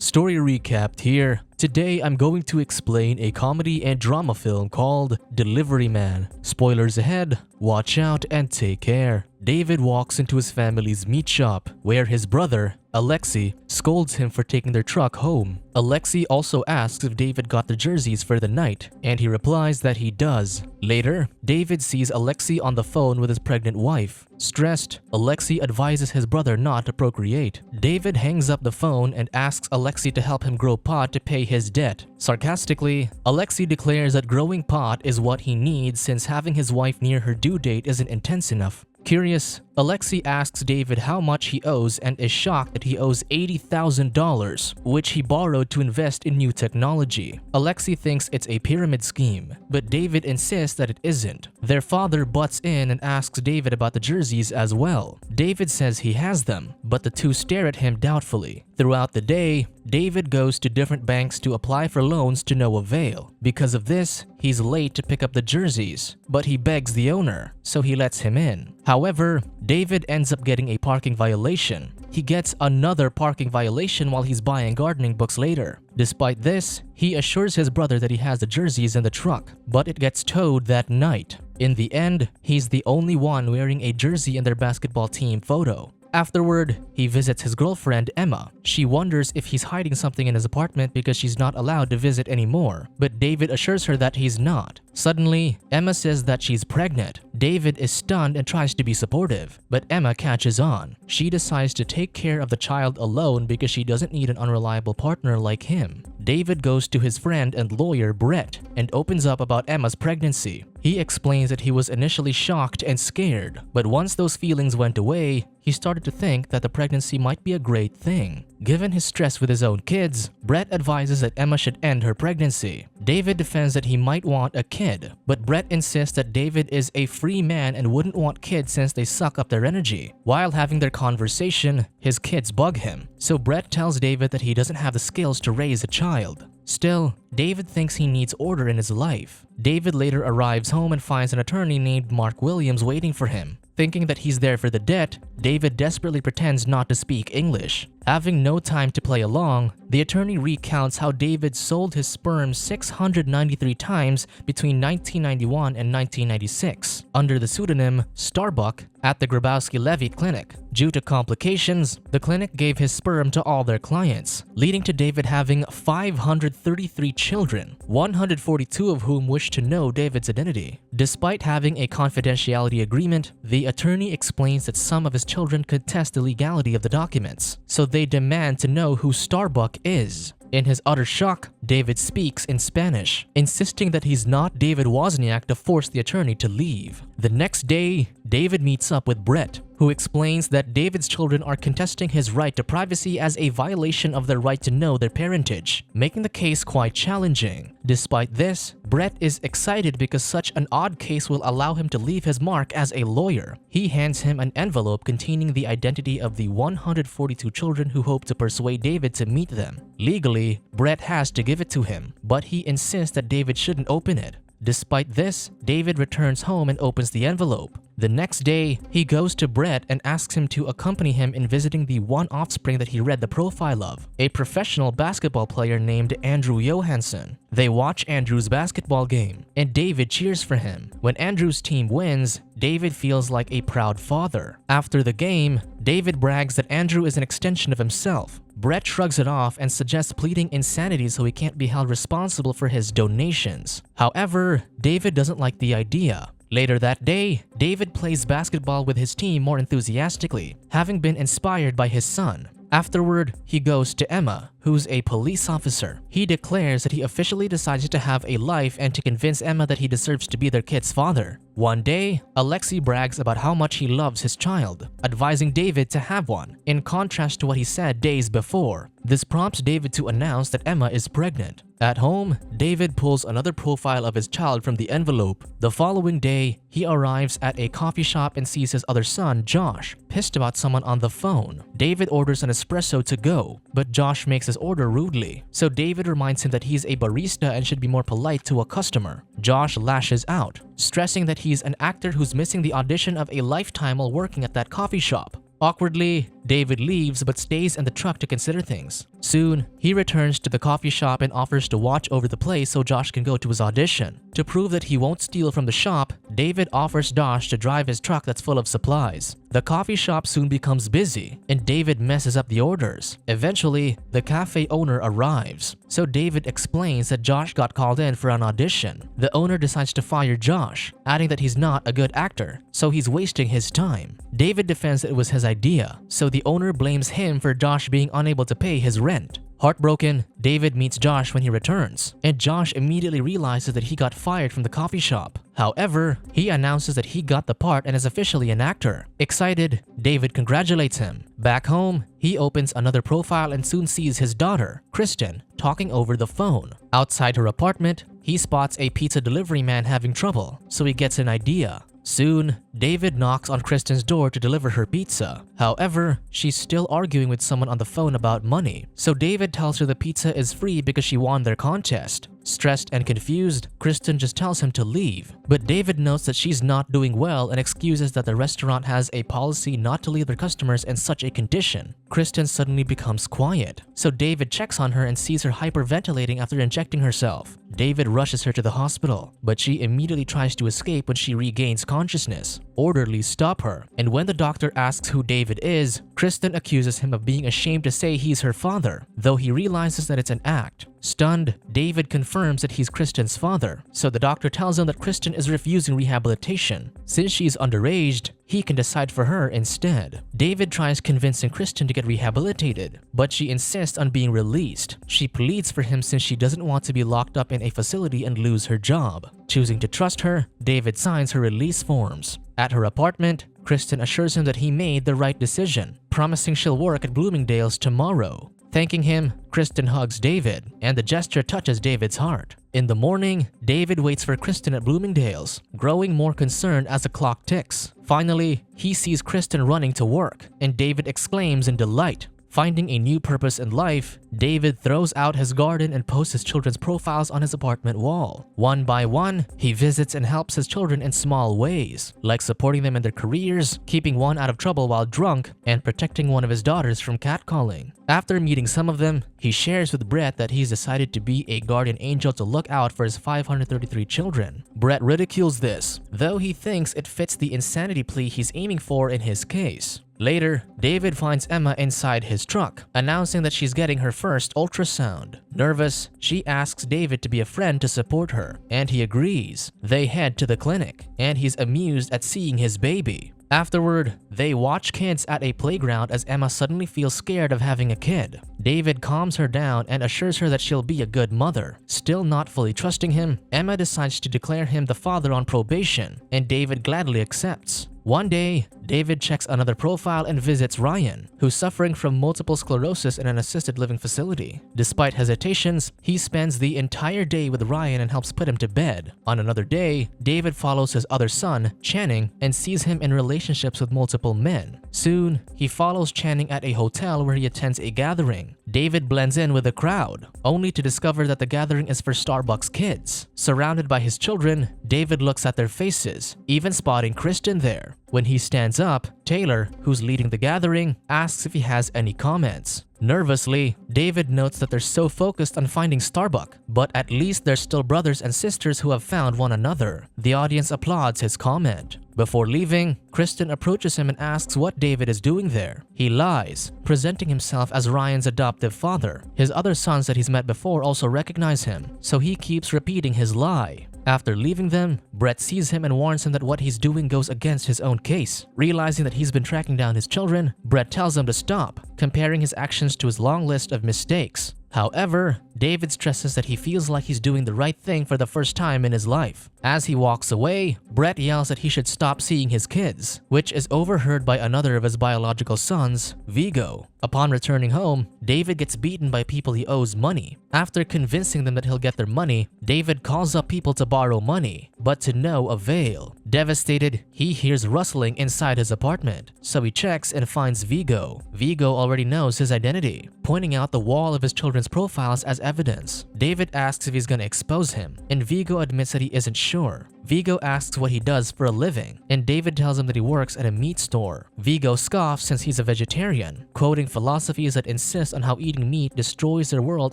Story recapped here. Today I'm going to explain a comedy and drama film called Delivery Man. Spoilers ahead, watch out and take care. David walks into his family's meat shop, where his brother, Alexei, scolds him for taking their truck home. Alexei also asks if David got the jerseys for the night, and he replies that he does. Later, David sees Alexei on the phone with his pregnant wife. Stressed, Alexei advises his brother not to procreate. David hangs up the phone and asks Alexei to help him grow pot to pay his debt. Sarcastically, Alexei declares that growing pot is what he needs since having his wife near her due date isn't intense enough. Curious, Alexei asks David how much he owes and is shocked that he owes $80,000, which he borrowed to invest in new technology. Alexei thinks it's a pyramid scheme, but David insists that it isn't. Their father butts in and asks David about the jerseys as well. David says he has them, but the two stare at him doubtfully. Throughout the day, David goes to different banks to apply for loans to no avail. Because of this, he's late to pick up the jerseys, but he begs the owner, so he lets him in. However, David ends up getting a parking violation. He gets another parking violation while he's buying gardening books later. Despite this, he assures his brother that he has the jerseys in the truck, but it gets towed that night. In the end, he's the only one wearing a jersey in their basketball team photo. Afterward, he visits his girlfriend, Emma. She wonders if he's hiding something in his apartment because she's not allowed to visit anymore, but David assures her that he's not. Suddenly, Emma says that she's pregnant. David is stunned and tries to be supportive, but Emma catches on. She decides to take care of the child alone because she doesn't need an unreliable partner like him. David goes to his friend and lawyer, Brett, and opens up about Emma's pregnancy. He explains that he was initially shocked and scared, but once those feelings went away, he started to think that the pregnancy might be a great thing. Given his stress with his own kids, Brett advises that Emma should end her pregnancy. David defends that he might want a kid, but Brett insists that David is a free man and wouldn't want kids since they suck up their energy. While having their conversation, his kids bug him, so Brett tells David that he doesn't have the skills to raise a child. Still, David thinks he needs order in his life. David later arrives home and finds an attorney named Mark Williams waiting for him. Thinking that he's there for the debt, David desperately pretends not to speak English. Having no time to play along, the attorney recounts how David sold his sperm 693 times between 1991 and 1996 under the pseudonym Starbuck at the Grabowski-Levitt Clinic. Due to complications, the clinic gave his sperm to all their clients, leading to David having 533 children, 142 of whom wished to know David's identity. Despite having a confidentiality agreement, the attorney explains that some of his children contest the legality of the documents, so they demand to know who Starbuck is. In his utter shock, David speaks in Spanish, insisting that he's not David Wozniak to force the attorney to leave. The next day, David meets up with Brett, who explains that David's children are contesting his right to privacy as a violation of their right to know their parentage, making the case quite challenging. Despite this, Brett is excited because such an odd case will allow him to leave his mark as a lawyer. He hands him an envelope containing the identity of the 142 children who hope to persuade David to meet them. Legally, Brett has to give it to him, but he insists that David shouldn't open it. Despite this, David returns home and opens the envelope. The next day, he goes to Brett and asks him to accompany him in visiting the one offspring that he read the profile of, a professional basketball player named Andrew Johansson. They watch Andrew's basketball game, and David cheers for him. When Andrew's team wins, David feels like a proud father. After the game, David brags that Andrew is an extension of himself. Brett shrugs it off and suggests pleading insanity so he can't be held responsible for his donations. However, David doesn't like the idea. Later that day, David plays basketball with his team more enthusiastically, having been inspired by his son. Afterward, he goes to Emma, who's a police officer. He declares that he officially decided to have a life and to convince Emma that he deserves to be their kid's father. One day, Alexei brags about how much he loves his child, advising David to have one, in contrast to what he said days before. This prompts David to announce that Emma is pregnant. At home, David pulls another profile of his child from the envelope. The following day, he arrives at a coffee shop and sees his other son, Josh, pissed about someone on the phone. David orders an espresso to go, but Josh makes his order rudely, so David reminds him that he's a barista and should be more polite to a customer. Josh lashes out, stressing that he's an actor who's missing the audition of a lifetime while working at that coffee shop. Awkwardly, David leaves but stays in the truck to consider things. Soon, he returns to the coffee shop and offers to watch over the place so Josh can go to his audition. To prove that he won't steal from the shop, David offers Josh to drive his truck that's full of supplies. The coffee shop soon becomes busy, and David messes up the orders. Eventually, the cafe owner arrives, so David explains that Josh got called in for an audition. The owner decides to fire Josh, adding that he's not a good actor, so he's wasting his time. David defends that it was his idea, so the owner blames him for Josh being unable to pay his rent. Heartbroken, David meets Josh when he returns, and Josh immediately realizes that he got fired from the coffee shop. However, he announces that he got the part and is officially an actor. Excited, David congratulates him. Back home, he opens another profile and soon sees his daughter, Kristen, talking over the phone. Outside her apartment, he spots a pizza delivery man having trouble, so he gets an idea. Soon, David knocks on Kristen's door to deliver her pizza. However, she's still arguing with someone on the phone about money, so David tells her the pizza is free because she won their contest. Stressed and confused, Kristen just tells him to leave, but David notes that she's not doing well and excuses that the restaurant has a policy not to leave their customers in such a condition. Kristen suddenly becomes quiet, so David checks on her and sees her hyperventilating after injecting herself. David rushes her to the hospital, but she immediately tries to escape when she regains consciousness. Orderlies stop her, and when the doctor asks who David is, Kristen accuses him of being ashamed to say he's her father, though he realizes that it's an act. Stunned, David confirms that he's Kristen's father, so the doctor tells him that Kristen is refusing rehabilitation. Since she's underage, he can decide for her instead. David tries convincing Kristen to get rehabilitated, but she insists on being released. She pleads for him since she doesn't want to be locked up in a facility and lose her job. Choosing to trust her, David signs her release forms. At her apartment, Kristen assures him that he made the right decision, promising she'll work at Bloomingdale's tomorrow. Thanking him, Kristen hugs David, and the gesture touches David's heart. In the morning, David waits for Kristen at Bloomingdale's, growing more concerned as the clock ticks. Finally, he sees Kristen running to work, and David exclaims in delight. Finding a new purpose in life, David throws out his garden and posts his children's profiles on his apartment wall. One by one, he visits and helps his children in small ways, like supporting them in their careers, keeping one out of trouble while drunk, and protecting one of his daughters from catcalling. After meeting some of them, he shares with Brett that he's decided to be a guardian angel to look out for his 533 children. Brett ridicules this, though he thinks it fits the insanity plea he's aiming for in his case. Later, David finds Emma inside his truck, announcing that she's getting her first ultrasound. Nervous, she asks David to be a friend to support her, and he agrees. They head to the clinic, and he's amused at seeing his baby. Afterward, they watch kids at a playground as Emma suddenly feels scared of having a kid. David calms her down and assures her that she'll be a good mother. Still not fully trusting him, Emma decides to declare him the father on probation, and David gladly accepts. One day, David checks another profile and visits Ryan, who's suffering from multiple sclerosis in an assisted living facility. Despite hesitations, he spends the entire day with Ryan and helps put him to bed. On another day, David follows his other son, Channing, and sees him in relationships with multiple men. Soon, he follows Channing at a hotel where he attends a gathering. David blends in with the crowd, only to discover that the gathering is for Starbucks kids. Surrounded by his children, David looks at their faces, even spotting Kristen there. When he stands up, Taylor, who's leading the gathering, asks if he has any comments. Nervously, David notes that they're so focused on finding Starbuck, but at least they're still brothers and sisters who have found one another. The audience applauds his comment. Before leaving, Kristen approaches him and asks what David is doing there. He lies, presenting himself as Ryan's adoptive father. His other sons that he's met before also recognize him, so he keeps repeating his lie. After leaving them, Brett sees him and warns him that what he's doing goes against his own case. Realizing that he's been tracking down his children, Brett tells him to stop, comparing his actions to his long list of mistakes. However, David stresses that he feels like he's doing the right thing for the first time in his life. As he walks away, Brett yells that he should stop seeing his kids, which is overheard by another of his biological sons, Vigo. Upon returning home, David gets beaten by people he owes money. After convincing them that he'll get their money, David calls up people to borrow money, but to no avail. Devastated, he hears rustling inside his apartment, so he checks and finds Vigo. Vigo already knows his identity, pointing out the wall of his children's profiles as evidence. David asks if he's gonna expose him, and Vigo admits that he isn't sure. Vigo asks what he does for a living, and David tells him that he works at a meat store. Vigo scoffs since he's a vegetarian, quoting philosophies that insist on how eating meat destroys their world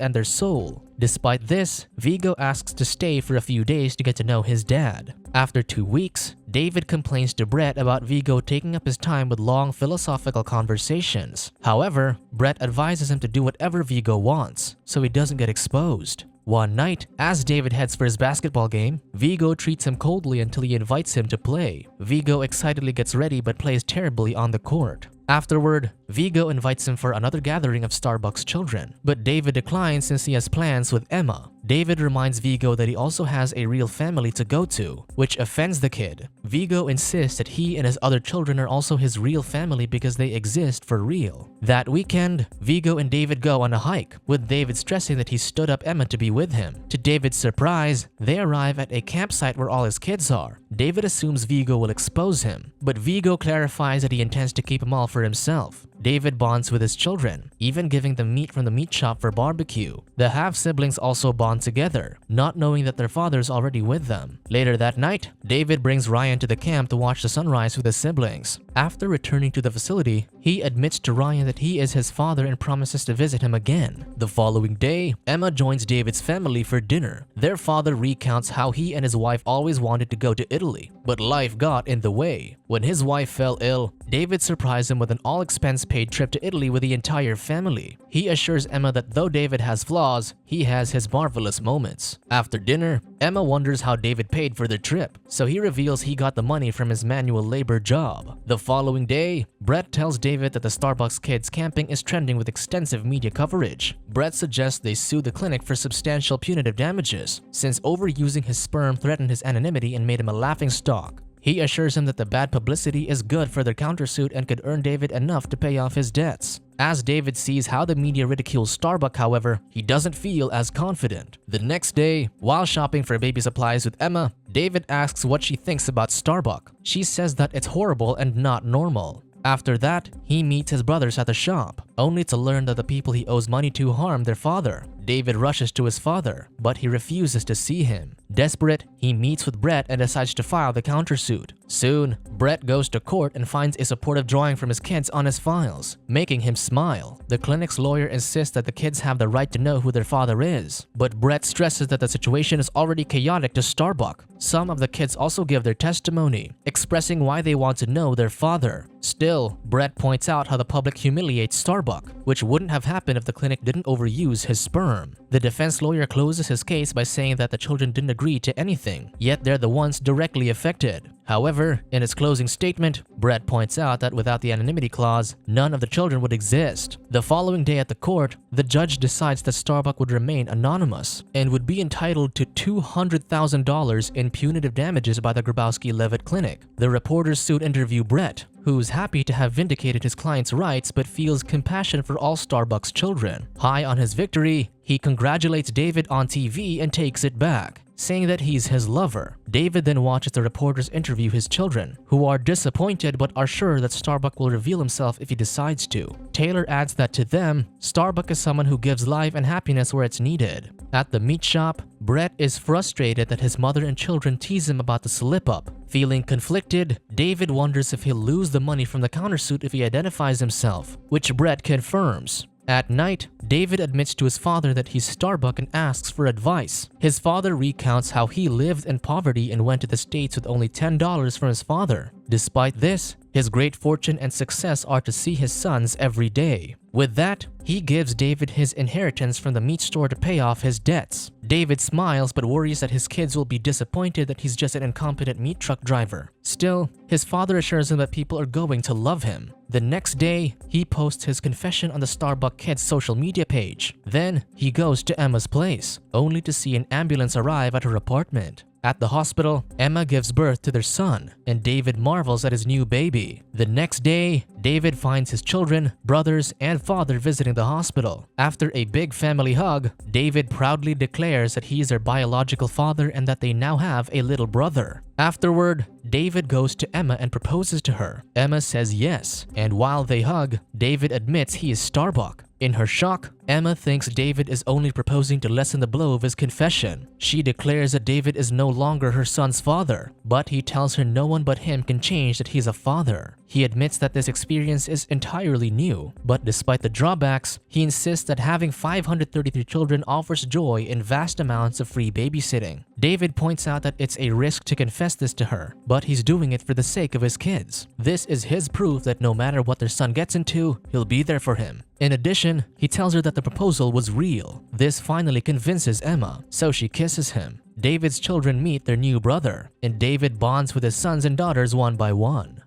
and their soul. Despite this, Vigo asks to stay for a few days to get to know his dad. After 2 weeks, David complains to Brett about Vigo taking up his time with long philosophical conversations. However, Brett advises him to do whatever Vigo wants, so he doesn't get exposed. One night, as David heads for his basketball game, Vigo treats him coldly until he invites him to play. Vigo excitedly gets ready but plays terribly on the court. Afterward, Vigo invites him for another gathering of Starbucks children, but David declines since he has plans with Emma. David reminds Vigo that he also has a real family to go to, which offends the kid. Vigo insists that he and his other children are also his real family because they exist for real. That weekend, Vigo and David go on a hike, with David stressing that he stood up Emma to be with him. To David's surprise, they arrive at a campsite where all his kids are. David assumes Vigo will expose him, but Vigo clarifies that he intends to keep them all for himself. David bonds with his children, even giving them meat from the meat shop for barbecue. The half-siblings also bond together, not knowing that their father's already with them. Later that night, David brings Ryan to the camp to watch the sunrise with his siblings. After returning to the facility, he admits to Ryan that he is his father and promises to visit him again. The following day, Emma joins David's family for dinner. Their father recounts how he and his wife always wanted to go to Italy, but life got in the way. When his wife fell ill, David surprised him with an all-expense-paid trip to Italy with the entire family. He assures Emma that though David has flaws, he has his marvelous moments. After dinner, Emma wonders how David paid for their trip, so he reveals he got the money from his manual labor job. The following day, Brett tells David that the Starbucks kids camping is trending with extensive media coverage. Brett suggests they sue the clinic for substantial punitive damages, since overusing his sperm threatened his anonymity and made him a laughingstock. He assures him that the bad publicity is good for their countersuit and could earn David enough to pay off his debts. As David sees how the media ridicules Starbucks, however, he doesn't feel as confident. The next day, while shopping for baby supplies with Emma, David asks what she thinks about Starbucks. She says that it's horrible and not normal. After that, he meets his brothers at the shop, only to learn that the people he owes money to harm their father. David rushes to his father, but he refuses to see him. Desperate, he meets with Brett and decides to file the countersuit. Soon, Brett goes to court and finds a supportive drawing from his kids on his files, making him smile. The clinic's lawyer insists that the kids have the right to know who their father is, but Brett stresses that the situation is already chaotic to Starbucks. Some of the kids also give their testimony, expressing why they want to know their father. Still, Brett points out how the public humiliates Starbucks, which wouldn't have happened if the clinic didn't overuse his sperm. The defense lawyer closes his case by saying that the children didn't agree to anything, yet they're the ones directly affected. However, in his closing statement, Brett points out that without the anonymity clause, none of the children would exist. The following day at the court, the judge decides that Starbucks would remain anonymous and would be entitled to $200,000 in punitive damages by the Grabowski-Levitt Clinic. The reporters soon interview Brett, who's happy to have vindicated his client's rights but feels compassion for all Starbucks children. High on his victory, he congratulates David on TV and takes it back, saying that he's his lover. David then watches the reporters interview his children, who are disappointed but are sure that Starbucks will reveal himself if he decides to. Taylor adds that to them, Starbucks is someone who gives life and happiness where it's needed. At the meat shop, Brett is frustrated that his mother and children tease him about the slip-up. Feeling conflicted, David wonders if he'll lose the money from the countersuit if he identifies himself, which Brett confirms. At night, David admits to his father that he's Starbucks and asks for advice. His father recounts how he lived in poverty and went to the States with only $10 from his father. Despite this, his great fortune and success are to see his sons every day. With that, he gives David his inheritance from the meat store to pay off his debts. David smiles but worries that his kids will be disappointed that he's just an incompetent meat truck driver. Still, his father assures him that people are going to love him. The next day, he posts his confession on the Starbucks kids' social media page. Then, he goes to Emma's place, only to see an ambulance arrive at her apartment. At the hospital, Emma gives birth to their son, and David marvels at his new baby. The next day, David finds his children, brothers, and father visiting the hospital. After a big family hug, David proudly declares that he is their biological father and that they now have a little brother. Afterward, David goes to Emma and proposes to her. Emma says yes, and while they hug, David admits he is Starbuck. In her shock, Emma thinks David is only proposing to lessen the blow of his confession. She declares that David is no longer her son's father, but he tells her no one but him can change that he's a father. He admits that this experience is entirely new, but despite the drawbacks, he insists that having 533 children offers joy in vast amounts of free babysitting. David points out that it's a risk to confess this to her, but he's doing it for the sake of his kids. This is his proof that no matter what their son gets into, he'll be there for him. In addition, he tells her that the proposal was real. This finally convinces Emma, so she kisses him. David's children meet their new brother, and David bonds with his sons and daughters one by one.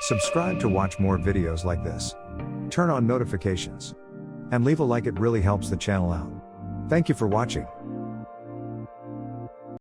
Subscribe to watch more videos like this. Turn on notifications. And leave a like, it really helps the channel out. Thank you for watching.